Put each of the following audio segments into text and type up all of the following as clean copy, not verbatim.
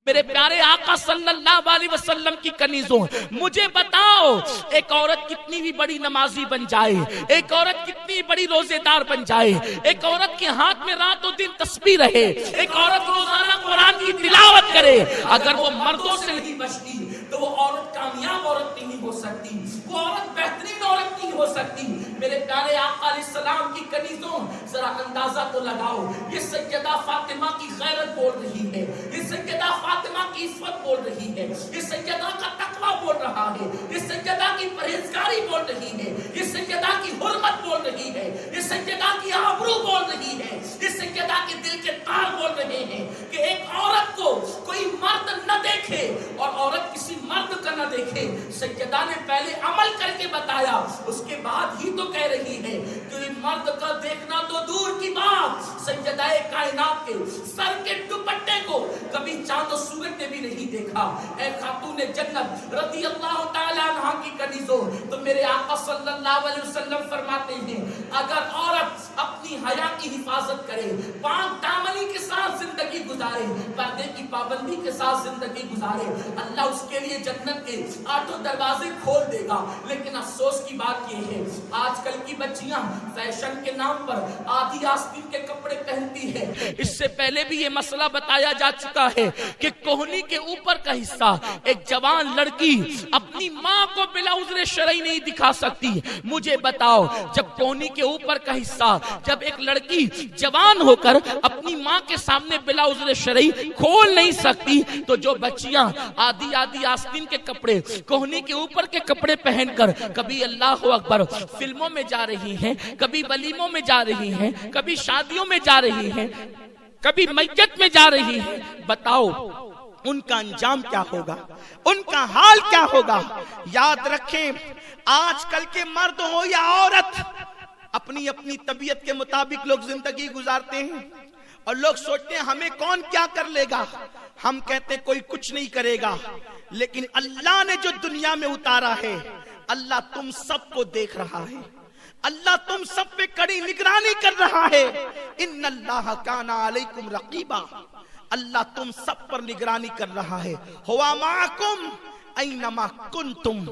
मेरे प्यारे आका सल्लल्लाहु अलैहि वसल्लम की कनीजों, मुझे बताओ एक औरत कितनी भी बड़ी नमाजी बन जाए, एक औरत कितनी बड़ी रोजेदार बन जाए, एक औरत के हाथ में रातों दिन तस्बीह रहे, एक औरत रोजाना कुरान की तिलावत करे, अगर वो मर्दों से नहीं बचती तो वो औरत कामयाब औरत नहीं हो सकती, वो औरत बेहतरीन औरत नहीं हो सकती। मेरे प्यारे आका अलैहिस्सलाम की कनीजों, जरा अंदाजा तो लगाओ, ये सैयदा फातिमा की गैरत बोल रही है, ये सैयदा फातिमा की इस्फत बोल रही है, ये सैयदा का तकवा बोल रहा है, ये सैयदा की परहेजगारी बोल रही है, ये सैयदा की हुर्मत बोल रही है, ये सैयदा की आबरू बोल रही है, ये सैयदा के दिल के तार बोल रहे हैं कि एक औरत को कोई मर्द न देखे और औरत किसी मर्द का न देखे। सैयदा ने पहले अमल करके बताया, उसके बाद ही तो कह रही है कि मर्द का देखना तो दूर की बात, सैयदाए कायनात के सर के दुपट्टे को कभी चांद और सूरज ने भी नहीं देखा। ऐ खातूने जन्नत रज़ी अल्लाह ताला अन्हा की कनीजों, तो मेरे आका सल्लल्लाहु अलैहि वसल्लम फरमाते हैं अगर औरत अपनी हया की हिफाजत करे, पाक दामनी के साथ जिंदगी गुजारे, पर्दे की पाबंदी के साथ जिंदगी गुजारे, अल्लाह उसके लिए जन्नत के 8 दरवाजे खोल देगा। लेकिन अफसोस की बात यह है आजकल की बच्चियां फैशन के नाम पर आधी आस्तीन के कपड़े पहनती है। इससे पहले भी ये मसला बताया जा चुका है कि कोहनी के ऊपर का हिस्सा एक जवान लड़की अपनी माँ को बिला उज़्र शरई नहीं दिखा सकती। मुझे बताओ जब कोहनी के ऊपर का हिस्सा जब एक लड़की जवान होकर अपनी माँ के सामने बिला उज़्र शरई खोल नहीं सकती, तो जो बच्चियां आधी आधी आस्तीन के कपड़े कोहनी के ऊपर के कपड़े पहनकर कभी अल्लाह अकबर फिल्मों में जा रही हैं, कभी वलीमों में जा रही हैं, कभी शादियों में जा रही हैं, कभी मैयत में जा रही हैं, बताओ उनका अंजाम क्या होगा, उनका हाल क्या होगा। याद रखें आजकल के मर्द हो या औरत, अपनी अपनी तबीयत के मुताबिक लोग जिंदगी गुजारते हैं और लोग सोचते हैं हमें कौन क्या कर लेगा। हम कहते हैं कोई कुछ नहीं करेगा, लेकिन अल्लाह ने जो दुनिया में उतारा है, अल्लाह तुम सबको देख रहा है, अल्लाह तुम सब पे कड़ी निगरानी कर रहा है। इन्नल्लाह काना अलैकुम रकीबा, अल्लाह तुम सब पर निगरानी कर रहा है। हुवा माकुम ऐनमा कुंतुम,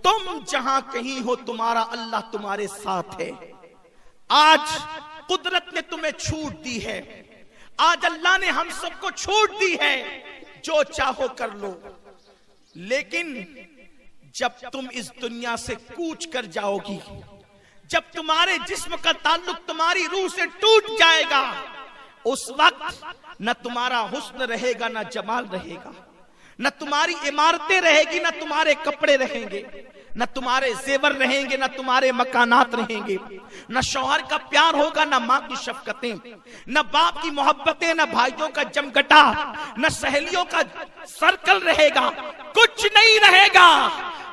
तुम जहां कहीं हो तुम्हारा अल्लाह तुम्हारे साथ है। आज कुदरत ने तुम्हें छूट दी है, आज अल्लाह ने हम सबको छूट दी है, जो चाहो कर लो। लेकिन जब तुम इस दुनिया से कूच कर जाओगी, जब तुम्हारे जिस्म का ताल्लुक तुम्हारी रूह से टूट जाएगा, उस वक्त न तुम्हारा हुस्न रहेगा, न जमाल रहेगा, न तुम्हारी इमारतें रहेगी, न तुम्हारे कपड़े रहेंगे, न तुम्हारे जेवर रहेंगे, न तुम्हारे मकानात रहेंगे, न शौहर का प्यार होगा, न माँ की शफकतें, न बाप की मोहब्बतें, न भाइयों का जमघटा, न सहेलियों का सर्कल रहेगा, कुछ नहीं रहेगा।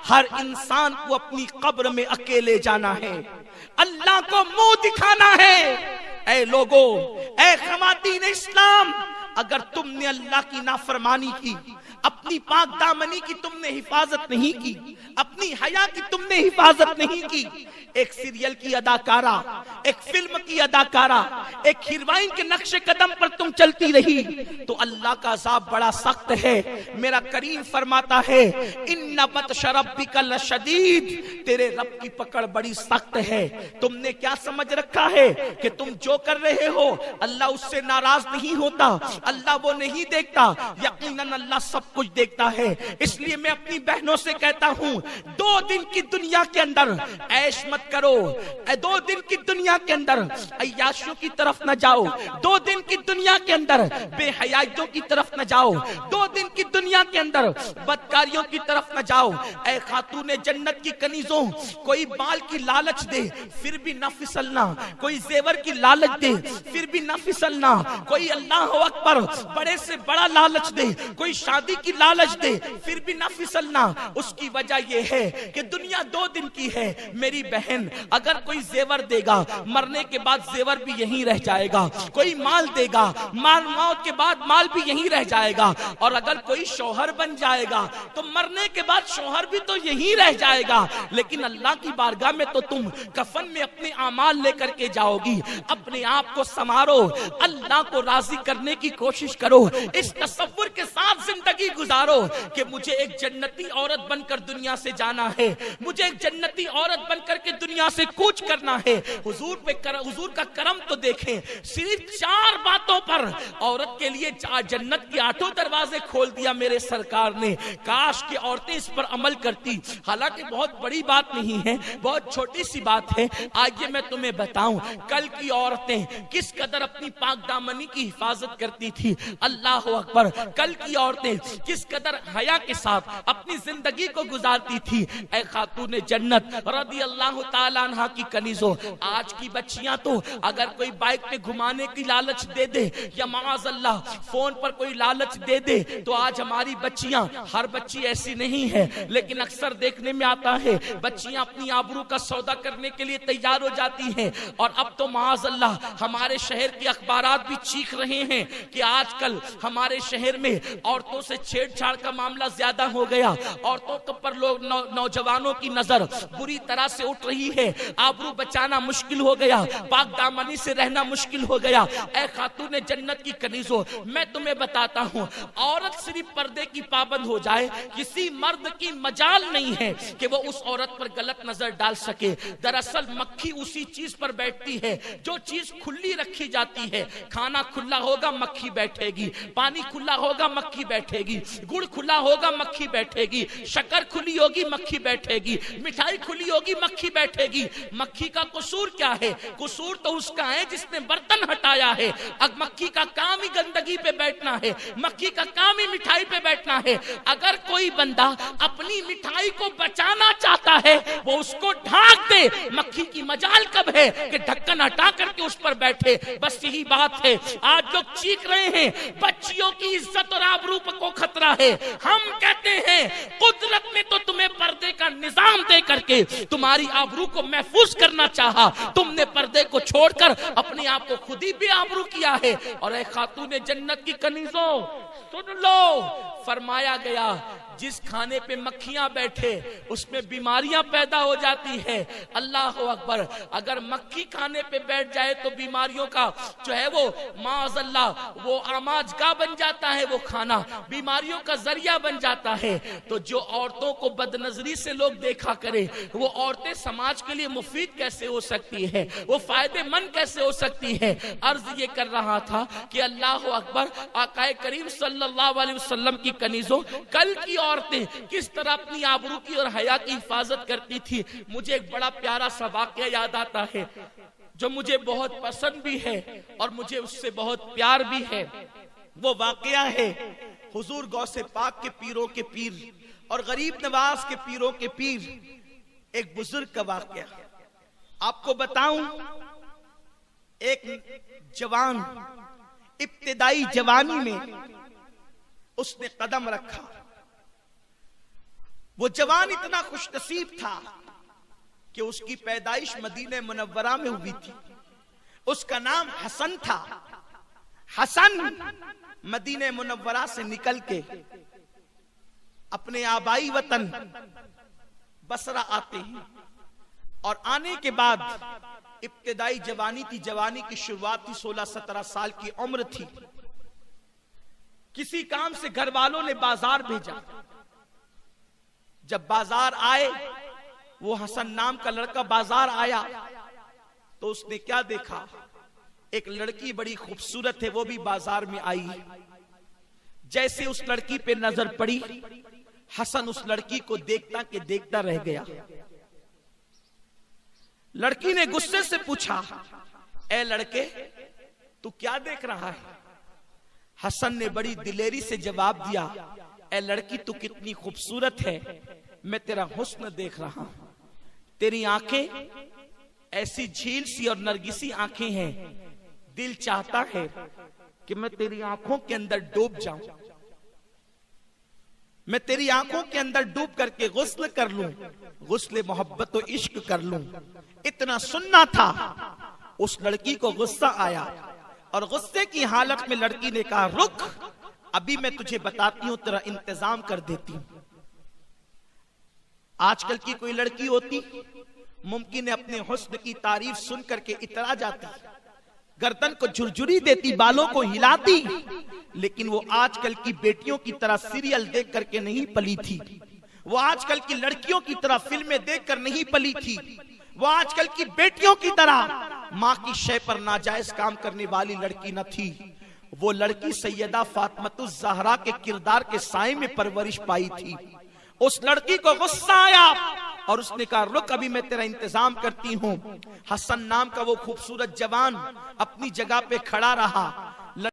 हर इंसान को अपनी कब्र में अकेले जाना है, अल्लाह को मुंह दिखाना है। ऐ लोगो, ऐ खवातीन इस्लाम, अगर तुमने अल्लाह की नाफरमानी की, अपनी पाक दामनी की तुमने हिफाजत नहीं की, अपनी हया की तुमने हिफाजत नहीं की, एक सीरियल की अदाकारा, एक फिल्म की अदाकारा, एक हीरोइन के नक्शे कदम पर तुम चलती रही, तो अल्लाह का अज़ाब बड़ा सख्त है। मेरा करीम फरमाता है इन्ना बत्श रब्बिका लशदीद, तेरे रब की पकड़ बड़ी सख्त है। तुमने क्या समझ रखा है कि तुम जो कर रहे हो अल्लाह उससे नाराज नहीं होता, अल्लाह वो नहीं देखता। यकीनन अल्लाह सब कुछ देखता है। इसलिए मैं अपनी बहनों से कहता हूँ 2 दिन की दुनिया के अंदर ऐश मत करो, 2 दिन की दुनिया के अंदर अय्याशियों की तरफ न जाओ, 2 दिन की दुनिया के अंदर बेहयाइयों की तरफ न जाओ, 2 दिन की दुनिया के अंदर बदकारियों की तरफ न जाओ। ऐ खातूने जन्नत की कनीजों, कोई बाल की लालच दे फिर भी न फिसलना, कोई जेवर की लालच दे फिर भी न फिसलना, कोई अल्लाह अकबर बड़े से बड़ा लालच दे, कोई शादी की लालच दे फिर भी न फिसलना। उसकी वजह यह है कि दुनिया 2 दिन की है। मेरी बहन, अगर कोई जेवर देगा मरने के बाद जेवर भी यहीं रह जाएगा, कोई माल देगा मौत के बाद माल भी यहीं रह जाएगा, और अगर कोई शौहर बन जाएगा तो मरने के बाद शौहर भी तो यहीं रह जाएगा। लेकिन अल्लाह की बारगाह में तो तुम कफन में अपने आमाल लेकर के जाओगी। अपने आप को संवारो, अल्लाह को राजी करने की कोशिश करो, इस तसव्वुर के साथ जिंदगी जिंदगी गुजारो कि मुझे एक जन्नती औरत बनकर दुनिया से जाना है, मुझे एक जन्नती औरत बनकर के दुनिया से कूच करना है। हुजूर का करम तो देखें, सिर्फ 4 बातों पर औरत के लिए जन्नत के 8 दरवाजे खोल दिया मेरे सरकार ने। काश की औरतें इस पर अमल करती। हालांकि बहुत बड़ी बात नहीं है, बहुत छोटी सी बात है। आइए मैं तुम्हें बताऊं कल की औरतें किस कदर अपनी पाक दामनी की हिफाजत करती थी। अल्लाह अकबर। कल की औरतें किस कदर हया के साथ अपनी जिंदगी को गुजारती थी। ऐ खातून जन्नत रदी अल्लाह ताला अन्हा की कनीजों, आज की बच्चियां तो अगर कोई बाइक पे घुमाने की लालच दे दे या माज़ अल्लाह फोन पर कोई लालच दे दे तो आज हमारी बच्चियां, हर बच्ची ऐसी नहीं है लेकिन अक्सर देखने में आता है बच्चियां अपनी आबरू का सौदा करने के लिए तैयार हो जाती हैं। और अब तो माज़ अल्लाह हमारे शहर के अखबारात भी चीख रहे हैं कि आजकल हमारे शहर में औरतों से छेड़छाड़ का मामला ज्यादा हो गया। औरतों पर लोग नौजवानों की नजर बुरी तरह से उठ रही है। आबरू बचाना मुश्किल हो गया, पाक दामनी से रहना मुश्किल हो गया। ऐ खातून जन्नत की कनीजों, मैं तुम्हें बताता हूँ, औरत सिर्फ पर्दे की पाबंद हो जाए, किसी मर्द की मजाल नहीं है कि वो उस औरत पर गलत नजर डाल सके। दरअसल मक्खी उसी चीज पर बैठती है जो चीज खुली रखी जाती है। खाना खुला होगा मक्खी बैठेगी, पानी खुला होगा मक्खी बैठेगी, गुड़ खुला होगा मक्खी बैठेगी, शक्कर खुली होगी मक्खी बैठेगी, मिठाई खुली होगी मक्खी बैठेगी। मक्खी का कसूर क्या है? कसूर तो उसका है जिसने बर्तन हटाया है। अब मक्खी का काम ही गंदगी पे बैठना है, मक्खी का काम ही मिठाई पे बैठना है। अगर कोई बंदा अपनी मिठाई को बचाना चाहता है वो उसको ढाक दे। मक्खी की मजाल कब है कि ढक्कन हटा करके उस पर बैठे। बस यही बात है। आज लोग चीख रहे हैं बच्चियों की इज्जत और आबरू को खतरा है। हम कहते हैं कुदरत ने तो तुम्हें पर्दे का निजाम दे करके तुम्हारी आबरू को महफूज करना चाहा, तुमने पर्दे को छोड़कर अपने आप को खुद ही बेआबरू किया है। और ऐ खातून जन्नत की कनीजों सुन लो, फरमाया गया जिस खाने पे मक्खियां बैठे उसमें बीमारियां पैदा हो जाती है। अल्लाह अकबर। अगर मक्खी खाने पे बैठ जाए तो बीमारियों का जो है वो माज़अल्लाह वो आमाजगा बन जाता है, वो खाना बीमारियों का जरिया बन जाता है। तो जो औरतों को बदनजरी से लोग देखा करे वो औरतें समाज के लिए मुफीद कैसे हो सकती है, वो फायदेमंद कैसे हो सकती है। अर्ज ये कर रहा था कि अल्लाह अकबर, आकाए करीम सल्लल्लाहु अलैहि वसल्लम की कनीजों, कल की औरतें किस तरह अपनी आबरू की और हया की हिफाजत करती थी। मुझे एक बड़ा प्यारा सा वाकया याद आता है जो मुझे बहुत पसंद भी है और मुझे उससे बहुत प्यार भी है। वो वाकया है हुजूर गौसे पाक के पीरों के पीर और गरीब नवाज के पीरों के पीर, एक बुजुर्ग का वाकया। आपको बताऊं, एक जवान इब्तिदाई जवानी में उसने कदम रखा। वो जवान इतना खुशनसीब था कि उसकी पैदाइश मदीने मुनव्वरा में हुई थी। उसका नाम हसन था। हसन मदीने मुनव्वरा से निकल के अपने आबाई वतन बसरा आते हैं और आने के बाद इब्तिदाई जवानी थी, जवानी की शुरुआत थी, 16-17 साल की उम्र थी। किसी काम से घर वालों ने बाजार भेजा। जब बाजार आए, वो हसन नाम का लड़का बाजार आया तो उसने क्या देखा, एक लड़की बड़ी खूबसूरत है, वो भी बाजार में आई। जैसे उस लड़की पे नजर पड़ी, हसन उस लड़की को देखता के देखता रह गया। लड़की ने गुस्से से पूछा, ए लड़के तू क्या देख रहा है? हसन ने बड़ी दिलेरी से जवाब दिया, ए लड़की तू कितनी खूबसूरत है, मैं तेरा हुस्न देख रहा हूं। तेरी आंखें ऐसी झील सी और नरगिसी आंखें हैं, दिल चाहता है कि मैं तेरी आंखों के अंदर डूब जाऊं, मैं तेरी आंखों के अंदर डूब करके गुस्ल कर लूं, गुस्ले मोहब्बत और इश्क कर लूं। इतना सुनना था। उस लड़की को गुस्सा आया और गुस्से की हालत में लड़की ने कहा, रुक, अभी मैं तुझे बताती हूं, तेरा इंतजाम कर देती हूं। आजकल की कोई लड़की होती, मुमकिन है अपने हुस्न की तारीफ सुन करके इतरा जाती, गर्दन को झुरझुरी देती, बालों को हिलाती, लेकिन वो आजकल की बेटियों की तरह सीरियल देख करके नहीं पली थी। वो आजकल की लड़कियों की तरह फिल्में देखकर नहीं पली थी। वो आजकल की बेटियों की तरह माँ की शय पर नाजायज काम करने वाली लड़की न थी। वो लड़की सैयदा फातिमातुज़ ज़हरा के किरदार के साए में परवरिश पाई थी। उस लड़की को गुस्सा आया और उसने कहा, रुक, अभी मैं तेरा इंतजाम करती हूँ। हसन नाम का वो खूबसूरत जवान अपनी जगह पे खड़ा रहा।